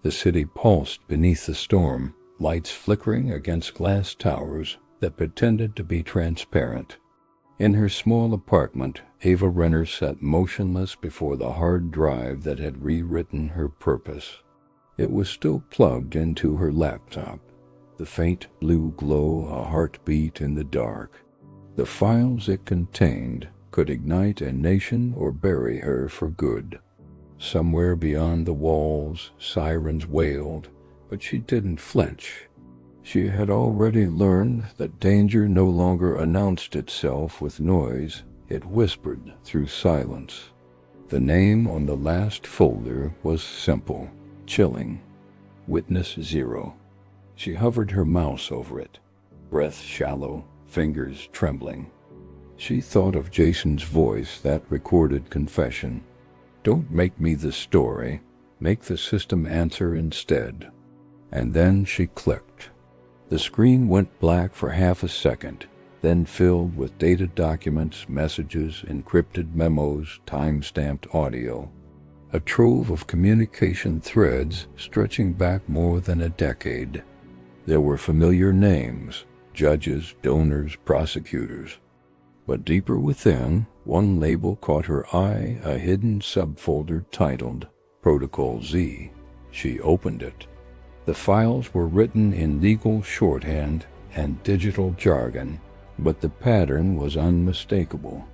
The city pulsed beneath the storm, lights flickering against glass towers that pretended to be transparent. In her small apartment, Ava Renner sat motionless before the hard drive that had rewritten her purpose. It was still plugged into her laptop, the faint blue glow a heartbeat in the dark. The files it contained could ignite a nation or bury her for good. Somewhere beyond the walls, sirens wailed, but she didn't flinch. She had already learned that danger no longer announced itself with noise, it whispered through silence. The name on the last folder was simple, chilling. Witness 0. She hovered her mouse over it, breath shallow, fingers trembling. She thought of Jason's voice that recorded confession. Don't make me the story, make the system answer instead. And then she clicked. The screen went black for half a second, then filled with dated documents, messages, encrypted memos, time-stamped audio. A trove of communication threads stretching back more than a decade. There were familiar names, judges, donors, prosecutors. But deeper within, one label caught her eye, a hidden subfolder titled Protocol Z. She opened it. The files were written in legal shorthand and digital jargon, but the pattern was unmistakable.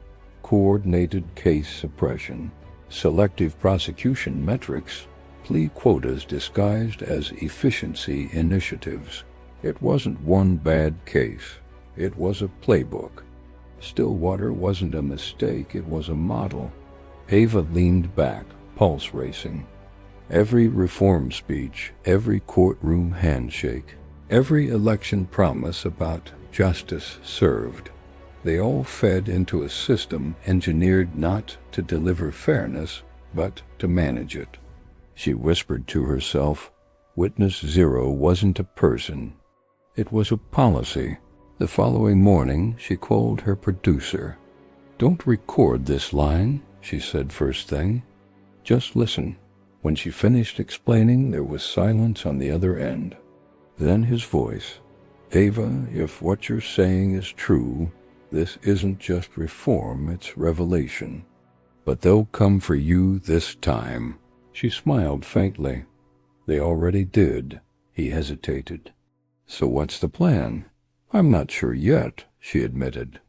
Coordinated case suppression, selective prosecution metrics, plea quotas disguised as efficiency initiatives. It wasn't one bad case. It was a playbook. Stillwater wasn't a mistake, it was a model. Ava leaned back, pulse racing. Every reform speech, every courtroom handshake, every election promise about justice served. They all fed into a system engineered not to deliver fairness, but to manage it. She whispered to herself, Witness 0 wasn't a person. It was a policy. The following morning, she called her producer. Don't record this line, she said first thing. Just listen. When she finished explaining, there was silence on the other end. Then his voice. Ava, if what you're saying is true, this isn't just reform, it's revelation. But they'll come for you this time. She smiled faintly. They already did. He hesitated. So what's the plan? I'm not sure yet, she admitted.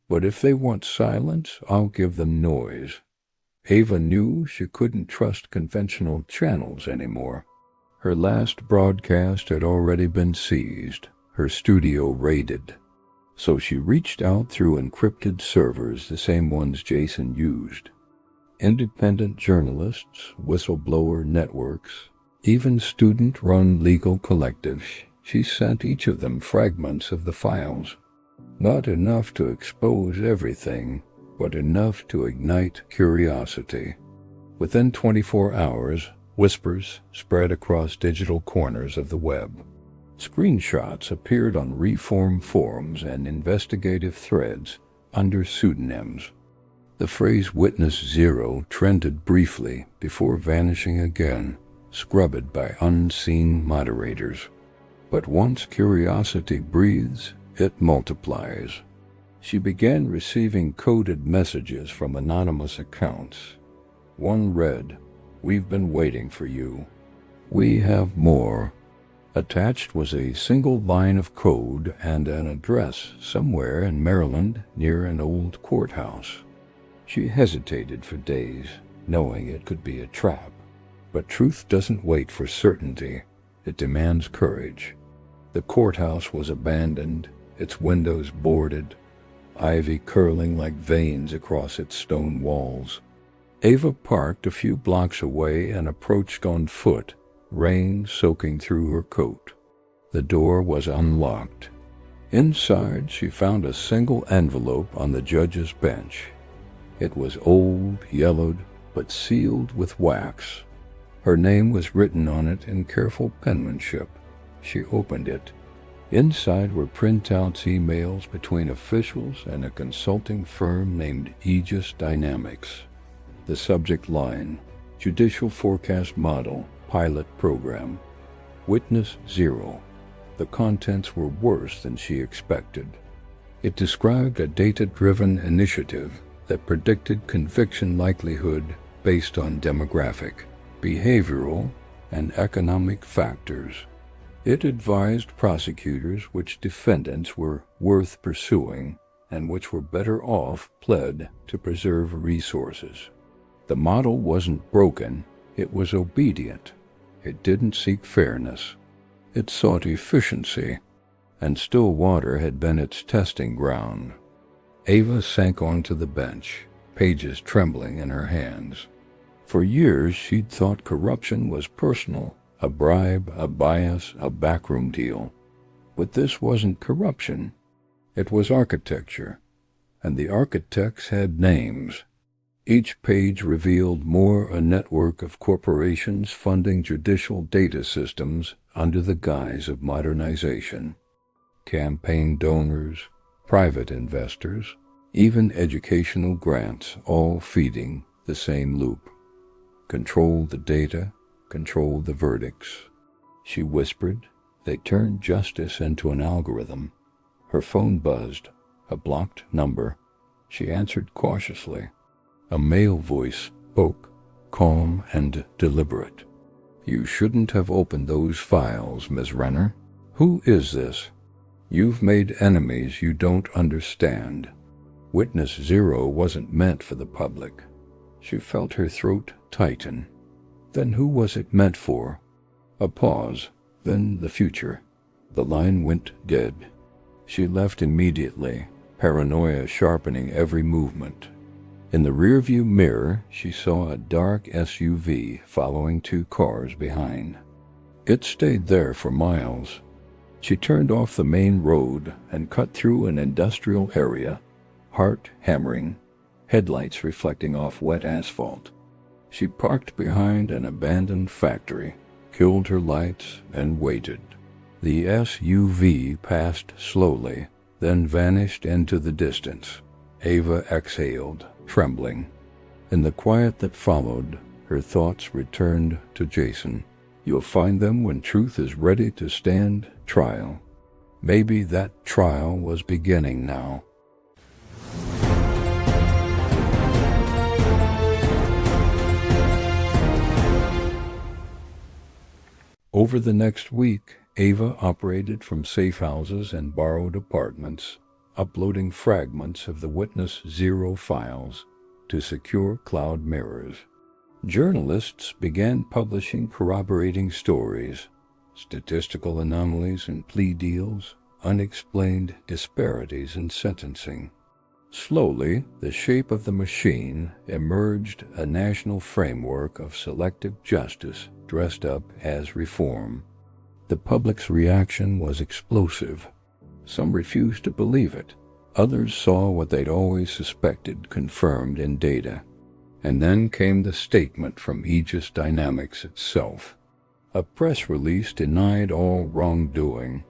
But if they want silence, I'll give them noise. Ava knew she couldn't trust conventional channels anymore. Her last broadcast had already been seized, her studio raided. So she reached out through encrypted servers, the same ones Jason used. Independent journalists, whistleblower networks, even student-run legal collectives. She sent each of them fragments of the files. Not enough to expose everything, but enough to ignite curiosity. Within 24 hours, whispers spread across digital corners of the web. Screenshots appeared on reform forums and investigative threads under pseudonyms. The phrase Witness 0 trended briefly before vanishing again, scrubbed by unseen moderators. But once curiosity breathes, it multiplies. She began receiving coded messages from anonymous accounts. One read, "We've been waiting for you. We have more." Attached was a single line of code and an address somewhere in Maryland near an old courthouse. She hesitated for days, knowing it could be a trap. But truth doesn't wait for certainty. It demands courage. The courthouse was abandoned, its windows boarded, ivy curling like veins across its stone walls. Ava parked a few blocks away and approached on foot, rain soaking through her coat. The door was unlocked. Inside, she found a single envelope on the judge's bench. It was old, yellowed, but sealed with wax. Her name was written on it in careful penmanship. She opened it. Inside were printouts, emails between officials and a consulting firm named Aegis Dynamics. The subject line, Judicial Forecast Model, pilot program. Witness Zero. The contents were worse than she expected. It described a data-driven initiative that predicted conviction likelihood based on demographic, behavioral, and economic factors. It advised prosecutors which defendants were worth pursuing and which were better off pled to preserve resources. The model wasn't broken, it was obedient. It didn't seek fairness. It sought efficiency, and Stillwater had been its testing ground. Ava sank onto the bench, pages trembling in her hands. For years she'd thought corruption was personal, a bribe, a bias, a backroom deal. But this wasn't corruption. It was architecture, and the architects had names. Each page revealed more a network of corporations funding judicial data systems under the guise of modernization. Campaign donors, private investors, even educational grants, all feeding the same loop. Control the data, control the verdicts. She whispered. They turned justice into an algorithm. Her phone buzzed, a blocked number. She answered cautiously. A male voice spoke, calm and deliberate. You shouldn't have opened those files, Ms. Renner. Who is this? You've made enemies you don't understand. Witness Zero wasn't meant for the public. She felt her throat tighten. Then who was it meant for? A pause, then the future. The line went dead. She left immediately, paranoia sharpening every movement. In the rearview mirror, she saw a dark SUV following two cars behind. It stayed there for miles. She turned off the main road and cut through an industrial area, heart hammering, headlights reflecting off wet asphalt. She parked behind an abandoned factory, killed her lights, and waited. The SUV passed slowly, then vanished into the distance. Ava exhaled, trembling. In the quiet that followed, her thoughts returned to Jason. You'll find them when truth is ready to stand trial. Maybe that trial was beginning now. Over the next week, Ava operated from safe houses and borrowed apartments, uploading fragments of the Witness Zero files to secure cloud mirrors. Journalists began publishing corroborating stories, statistical anomalies in plea deals, unexplained disparities in sentencing. Slowly, the shape of the machine emerged, a national framework of selective justice dressed up as reform. The public's reaction was explosive. Some refused to believe it. Others saw what they'd always suspected confirmed in data. And then came the statement from Aegis Dynamics itself. A press release denied all wrongdoing,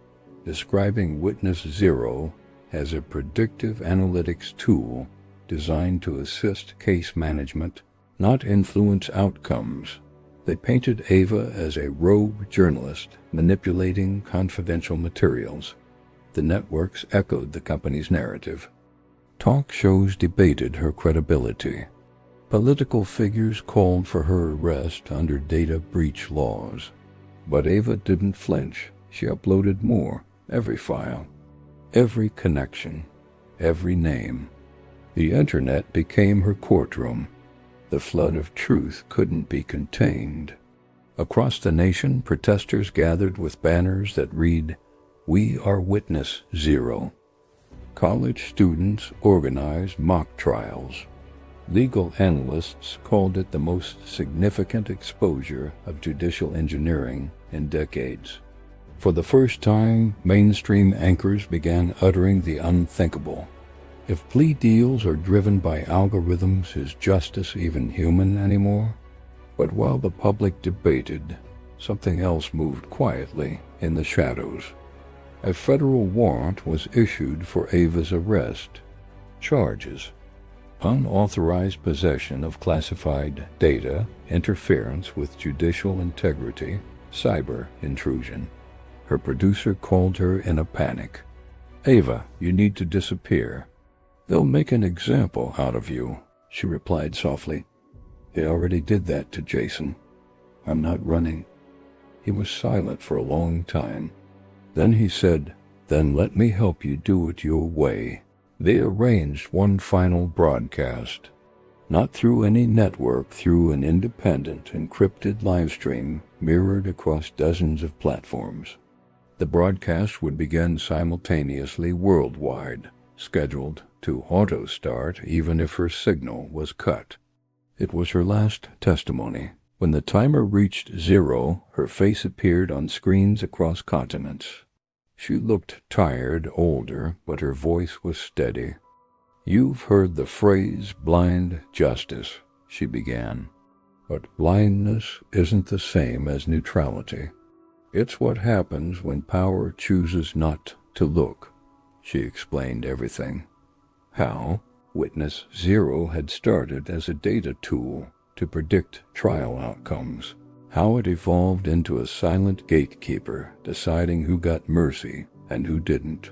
describing Witness Zero as a predictive analytics tool designed to assist case management, not influence outcomes. They painted Ava as a rogue journalist manipulating confidential materials. The networks echoed the company's narrative. Talk shows debated her credibility. Political figures called for her arrest under data breach laws. But Ava didn't flinch. She uploaded more, every file, every connection, every name. The internet became her courtroom. The flood of truth couldn't be contained. Across the nation, protesters gathered with banners that read, "We are Witness Zero." College students organized mock trials. Legal analysts called it the most significant exposure of judicial engineering in decades. For the first time, mainstream anchors began uttering the unthinkable. If plea deals are driven by algorithms, is justice even human anymore? But while the public debated, something else moved quietly in the shadows. A federal warrant was issued for Ava's arrest. Charges: unauthorized possession of classified data, interference with judicial integrity, cyber intrusion. Her producer called her in a panic. "Ava, you need to disappear." "They'll make an example out of you," she replied softly. "They already did that to Jason. I'm not running." He was silent for a long time. Then he said, "Then let me help you do it your way." They arranged one final broadcast, not through any network, through an independent, encrypted livestream mirrored across dozens of platforms. The broadcast would begin simultaneously worldwide, scheduled to auto-start even if her signal was cut. It was her last testimony. When the timer reached 0, her face appeared on screens across continents. She looked tired, older, but her voice was steady. "You've heard the phrase blind justice," she began. "But blindness isn't the same as neutrality. It's what happens when power chooses not to look." She explained everything. How Witness Zero had started as a data tool to predict trial outcomes. How it evolved into a silent gatekeeper deciding who got mercy and who didn't.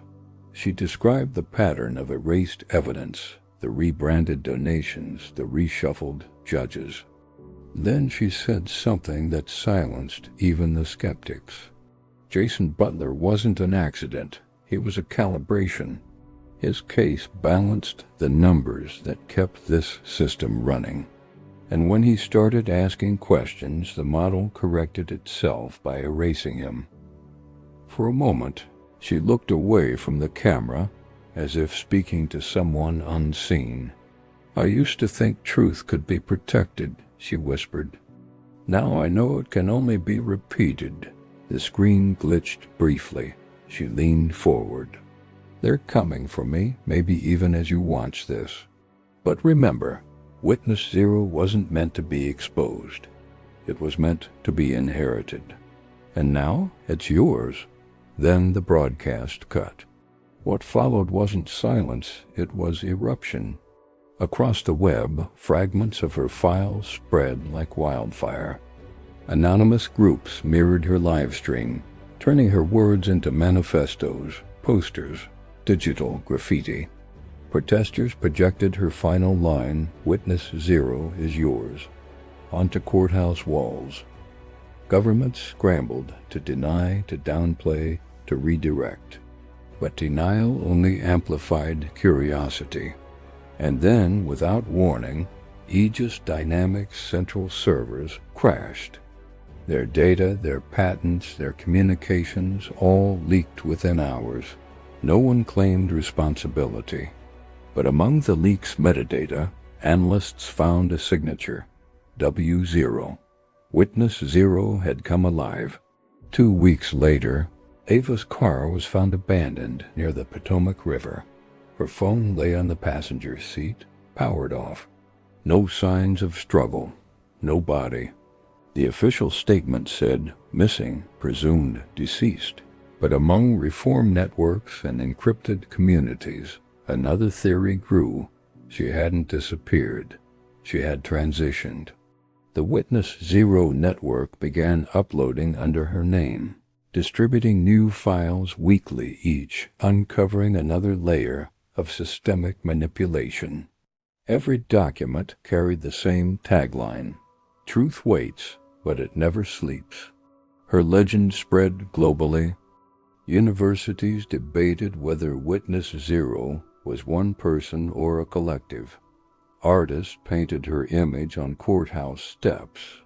She described the pattern of erased evidence, the rebranded donations, the reshuffled judges. Then she said something that silenced even the skeptics. Jason Butler wasn't an accident. He was a calibration. His case balanced the numbers that kept this system running. And when he started asking questions, the model corrected itself by erasing him. For a moment, she looked away from the camera, as if speaking to someone unseen. "I used to think truth could be protected," she whispered. "Now I know it can only be repeated." The screen glitched briefly. She leaned forward. "They're coming for me, maybe even as you watch this. But remember, Witness Zero wasn't meant to be exposed. It was meant to be inherited. And now it's yours." Then the broadcast cut. What followed wasn't silence, it was eruption. Across the web, fragments of her files spread like wildfire. Anonymous groups mirrored her live stream, turning her words into manifestos, posters, digital graffiti. Protesters projected her final line, "Witness Zero is yours," onto courthouse walls. Governments scrambled to deny, to downplay, to redirect. But denial only amplified curiosity. And then, without warning, Aegis Dynamics' central servers crashed. Their data, their patents, their communications all leaked within hours. No one claimed responsibility. But among the leak's metadata, analysts found a signature, W0. Witness Zero had come alive. 2 weeks later, Ava's car was found abandoned near the Potomac River. Her phone lay on the passenger seat, powered off. No signs of struggle, no body. The official statement said, "Missing, presumed deceased." But among reform networks and encrypted communities, another theory grew. She hadn't disappeared. She had transitioned. The Witness Zero network began uploading under her name, distributing new files weekly each, uncovering another layer of systemic manipulation. Every document carried the same tagline, "Truth waits, but it never sleeps." Her legend spread globally. Universities debated whether Witness Zero was one person or a collective. Artists painted her image on courthouse steps.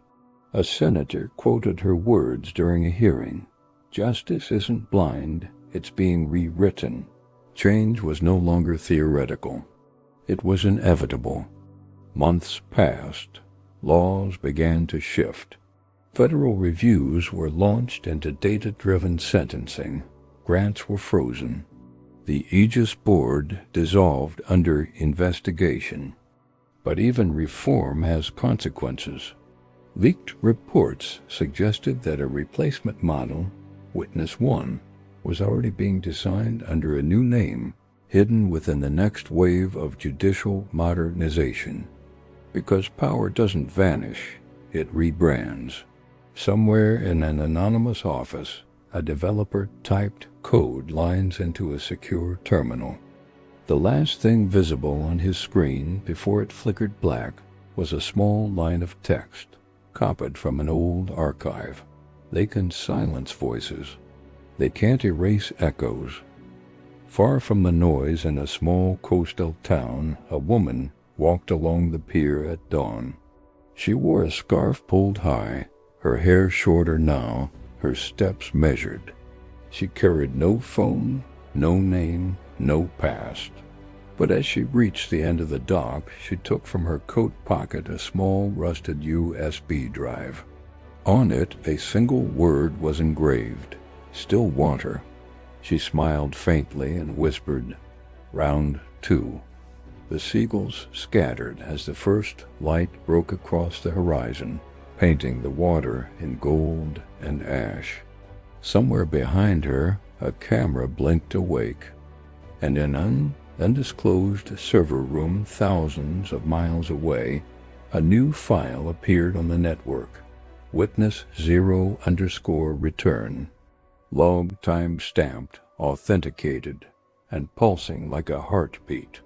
A senator quoted her words during a hearing, "Justice isn't blind, it's being rewritten." Change was no longer theoretical. It was inevitable. Months passed. Laws began to shift. Federal reviews were launched into data-driven sentencing. Grants were frozen. The Aegis board dissolved under investigation. But even reform has consequences. Leaked reports suggested that a replacement model, Witness One, was already being designed under a new name, hidden within the next wave of judicial modernization. Because power doesn't vanish, it rebrands. Somewhere in an anonymous office, a developer typed code lines into a secure terminal. The last thing visible on his screen before it flickered black was a small line of text, copied from an old archive. They can silence voices. They can't erase echoes. Far from the noise in a small coastal town, a woman walked along the pier at dawn. She wore a scarf pulled high, her hair shorter now, her steps measured. She carried no phone, no name, no past. But as she reached the end of the dock, she took from her coat pocket a small rusted USB drive. On it, a single word was engraved, "Still water." She smiled faintly and whispered, "Round 2. The seagulls scattered as the first light broke across the horizon, painting the water in gold and ash. Somewhere behind her, a camera blinked awake, and in an undisclosed server room thousands of miles away, a new file appeared on the network. Witness 0_return. Log time stamped, authenticated, and pulsing like a heartbeat.